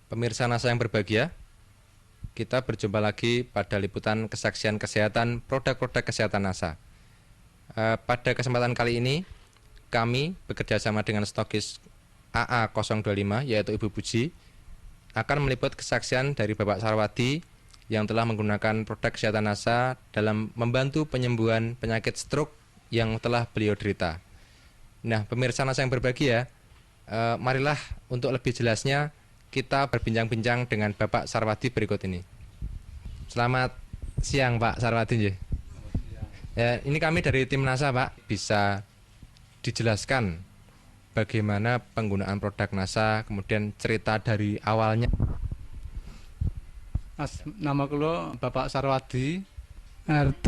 Pemirsa NASA yang berbahagia, kita berjumpa lagi pada liputan kesaksian kesehatan produk-produk kesehatan NASA. Pada kesempatan kali ini, kami bekerja sama dengan stokis AA025, yaitu Ibu Puji, akan meliput kesaksian dari Bapak Sarwadi yang telah menggunakan produk kesehatan NASA dalam membantu penyembuhan penyakit stroke yang telah beliau derita. Nah, pemirsa NASA yang berbahagia, marilah untuk lebih jelasnya kita berbincang-bincang dengan Bapak Sarwadi berikut ini. Selamat siang Pak Sarwadi. Ya, ini kami dari tim NASA Pak. Bisa dijelaskan bagaimana penggunaan produk NASA, kemudian cerita dari awalnya. Nama kulo Bapak Sarwadi, RT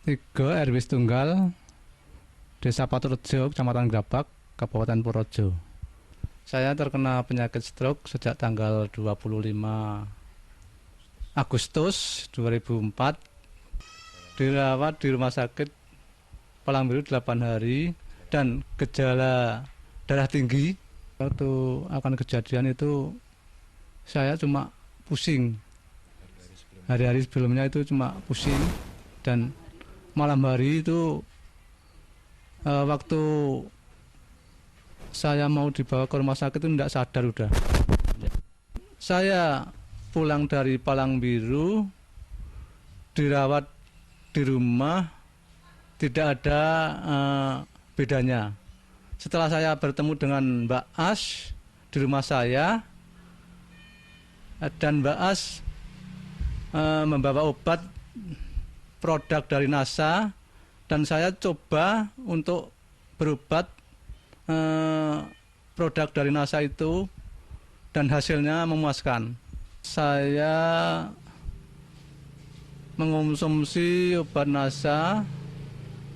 3 RW Tunggal, Desa Paturejo, Kecamatan Grabak, Kabupaten Purworejo. Saya terkena penyakit stroke sejak tanggal 25 Agustus 2004. Dirawat di rumah sakit Palangbiru 8 hari dan gejala darah tinggi. Waktu akan kejadian itu saya cuma pusing. Hari-hari sebelumnya itu cuma pusing, dan malam hari itu waktu saya mau dibawa ke rumah sakit itu tidak sadar udah. Saya pulang dari Palangbiru, dirawat di rumah, tidak ada bedanya. Setelah saya bertemu dengan Mbak As di rumah saya, dan Mbak As membawa obat produk dari NASA, dan saya coba untuk berobat produk dari NASA itu, dan hasilnya memuaskan. Saya mengonsumsi obat NASA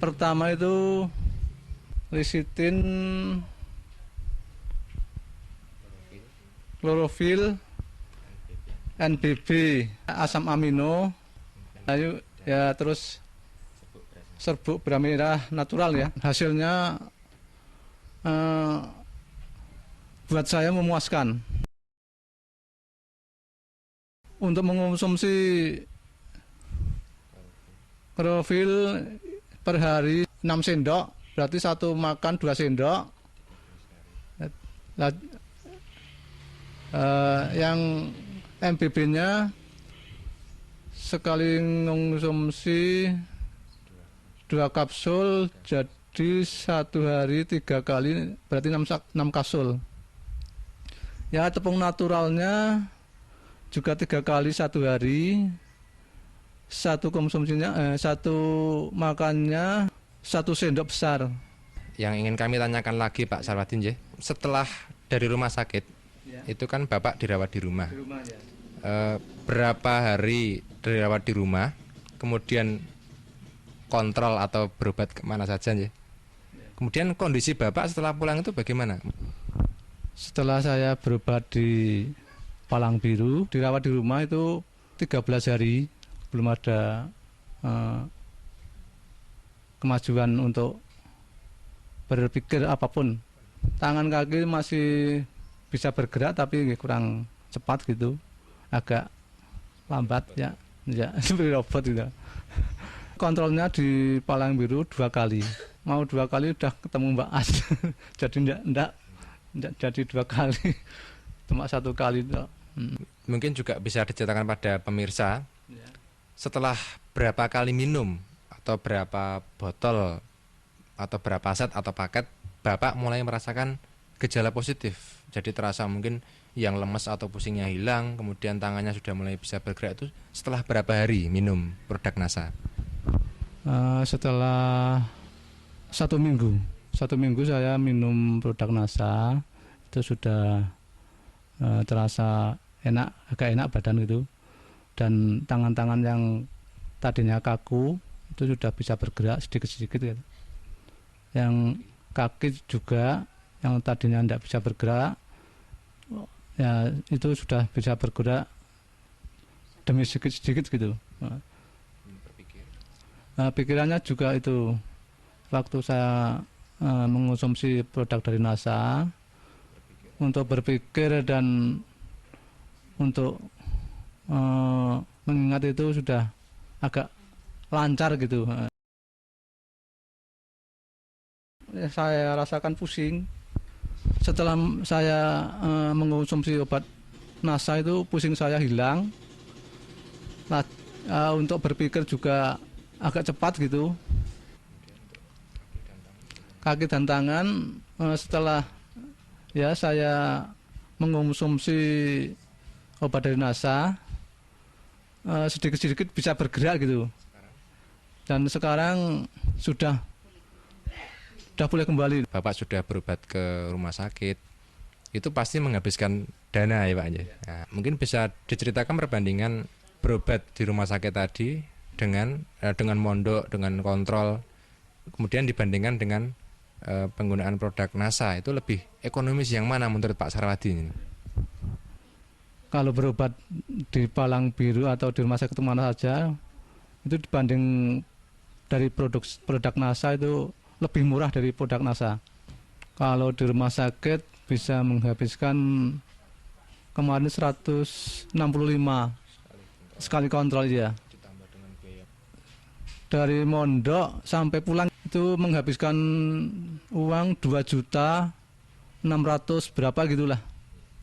pertama itu lecitin, klorofil, NBB, asam amino, ya terus serbuk beras merah natural ya. Hasilnya buat saya memuaskan. Untuk mengonsumsi klorofil per hari 6 sendok, berarti satu makan 2 sendok. Yang MBB-nya sekali mengonsumsi 2 kapsul, jadi satu hari 3 kali, berarti 6 kapsul. Ya, tepung naturalnya juga 3 kali satu hari. Satu konsumsinya, satu makannya 1 sendok besar. Yang ingin kami tanyakan lagi Pak Sarwadi, setelah dari rumah sakit, ya, itu kan Bapak dirawat di rumah. Di rumah ya. Berapa hari dirawat di rumah, kemudian kontrol atau berobat kemana saja, ya? Kemudian kondisi Bapak setelah pulang itu bagaimana? Setelah saya berobat di Palangbiru, dirawat di rumah itu 13 hari, belum ada kemajuan untuk berpikir apapun. Tangan kaki masih bisa bergerak tapi kurang cepat gitu, agak lambat ya seperti robot gitu. Kontrolnya di Palangbiru 2 kali, mau 2 kali udah ketemu Mbak As. Jadi enggak jadi 2 kali, cuma 1 kali. Mungkin juga bisa diceritakan pada pemirsa, ya, setelah berapa kali minum atau berapa botol atau berapa set atau paket Bapak mulai merasakan gejala positif. Jadi terasa mungkin yang lemes atau pusingnya hilang, kemudian tangannya sudah mulai bisa bergerak, itu setelah berapa hari minum produk NASA? Setelah 1 minggu. 1 minggu saya minum produk NASA, itu sudah terasa enak, agak enak badan gitu, dan tangan-tangan yang tadinya kaku itu sudah bisa bergerak sedikit-sedikit gitu. Yang kaki juga yang tadinya tidak bisa bergerak, ya itu sudah bisa bergerak demi sedikit-sedikit gitu. Pikirannya juga itu, waktu saya mengonsumsi produk dari NASA, untuk berpikir dan untuk mengingat itu sudah agak lancar gitu. Saya rasakan pusing setelah saya mengonsumsi obat NASA itu, pusing saya hilang. Untuk berpikir juga agak cepat gitu. Kaki dan tangan setelah ya saya mengonsumsi obat dari NASA, sedikit-sedikit bisa bergerak gitu. Dan sekarang sudah boleh kembali. Bapak sudah berobat ke rumah sakit, itu pasti menghabiskan dana ya Pak. Nah, mungkin bisa diceritakan perbandingan berobat di rumah sakit tadi dengan mondok, dengan kontrol, kemudian dibandingkan dengan penggunaan produk NASA, itu lebih ekonomis yang mana menurut Pak Sarwadi ini? Kalau berobat di Palang Biru atau di rumah sakit mana saja, itu dibanding dari produk NASA itu lebih murah dari produk NASA. Kalau di rumah sakit bisa menghabiskan kemarin 165 sekali kontrol ya. Dari mondok sampai pulang itu menghabiskan uang 2.600.000 berapa gitulah,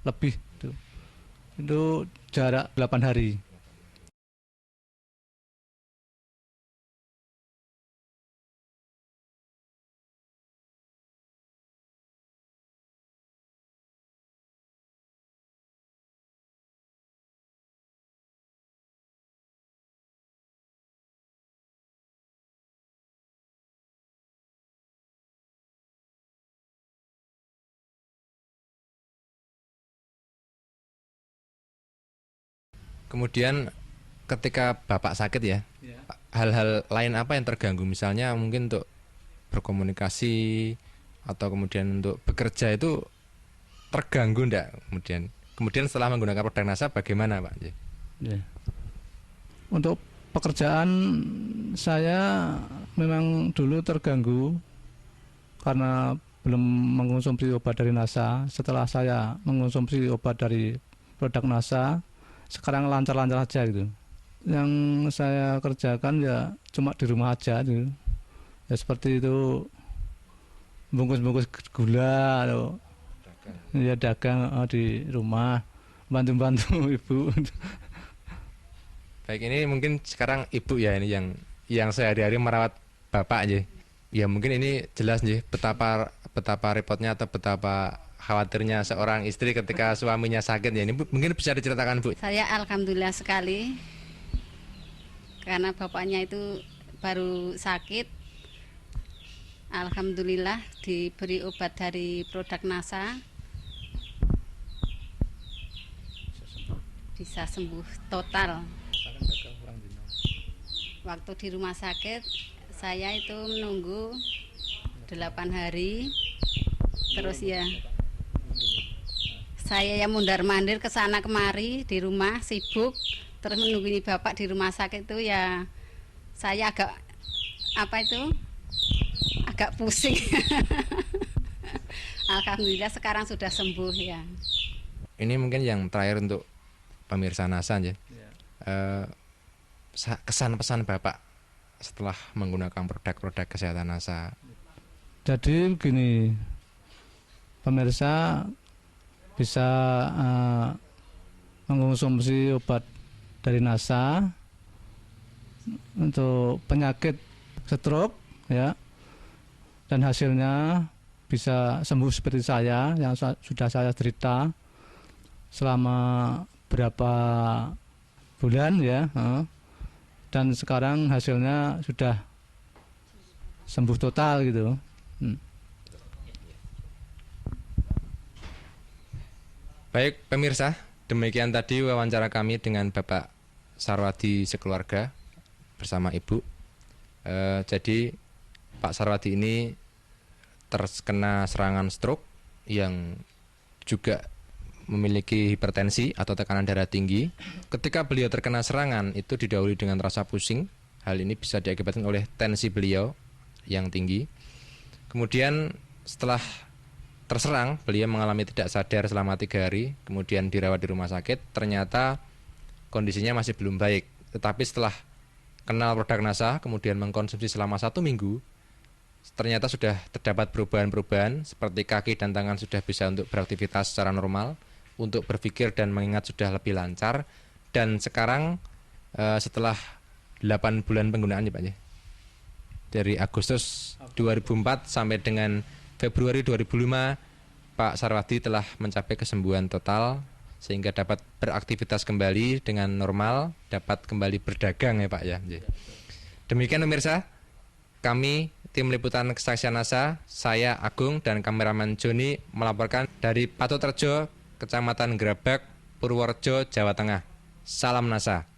lebih itu. Itu jarak 8 hari. Kemudian ketika Bapak sakit ya, hal-hal lain apa yang terganggu? Misalnya mungkin untuk berkomunikasi atau kemudian untuk bekerja itu terganggu enggak? Kemudian setelah menggunakan produk NASA bagaimana Pak? Ya. Untuk pekerjaan saya memang dulu terganggu karena belum mengonsumsi obat dari NASA. Setelah saya mengonsumsi obat dari produk NASA, sekarang lancar-lancar aja gitu. Yang saya kerjakan ya cuma di rumah aja gitu. Ya seperti itu, bungkus-bungkus gula atau ya dagang di rumah, bantu-bantu ibu. Baik, ini mungkin sekarang Ibu ya ini yang sehari-hari merawat Bapak aja. Ya mungkin ini jelas nih betapa repotnya atau betapa khawatirnya seorang istri ketika suaminya sakit ya. Ini mungkin bisa diceritakan Bu. Saya alhamdulillah sekali karena bapaknya itu baru sakit. Alhamdulillah diberi obat dari produk NASA, bisa sembuh total. Waktu di rumah sakit saya itu menunggu 8 hari, terus ya saya yang mundar-mandir ke sana kemari di rumah sibuk, terus menunggu bapak di rumah sakit itu ya saya agak agak pusing. Alhamdulillah sekarang sudah sembuh ya. Ini mungkin yang terakhir untuk pemirsa NASA ya. Kesan pesan Bapak setelah menggunakan produk-produk kesehatan NASA. Jadi begini, pemirsa bisa mengonsumsi obat dari NASA untuk penyakit stroke ya, dan hasilnya bisa sembuh seperti saya yang sudah saya derita selama berapa bulan ya, dan sekarang hasilnya sudah sembuh total gitu. Baik pemirsa, demikian tadi wawancara kami dengan Bapak Sarwadi sekeluarga bersama Ibu. Jadi Pak Sarwadi ini terkena serangan stroke yang juga memiliki hipertensi atau tekanan darah tinggi. Ketika beliau terkena serangan itu didahului dengan rasa pusing. Hal ini bisa diakibatkan oleh tensi beliau yang tinggi. Kemudian setelah terserang, beliau mengalami tidak sadar selama 3 hari, kemudian dirawat di rumah sakit. Ternyata kondisinya masih belum baik. Tetapi setelah kenal produk NASA, kemudian mengkonsumsi selama 1 minggu, ternyata sudah terdapat perubahan-perubahan, seperti kaki dan tangan sudah bisa untuk beraktivitas secara normal, untuk berpikir dan mengingat sudah lebih lancar. Dan sekarang setelah 8 bulan penggunaan ya Pak ya, dari Agustus 2004 sampai dengan Februari 2005, Pak Sarwadi telah mencapai kesembuhan total sehingga dapat beraktivitas kembali dengan normal, dapat kembali berdagang ya Pak ya. Demikian pemirsa, kami tim liputan kesaksian NASA, saya Agung dan kameramen Joni melaporkan dari Patoterjo, Kecamatan Grabak, Purworejo, Jawa Tengah. Salam NASA.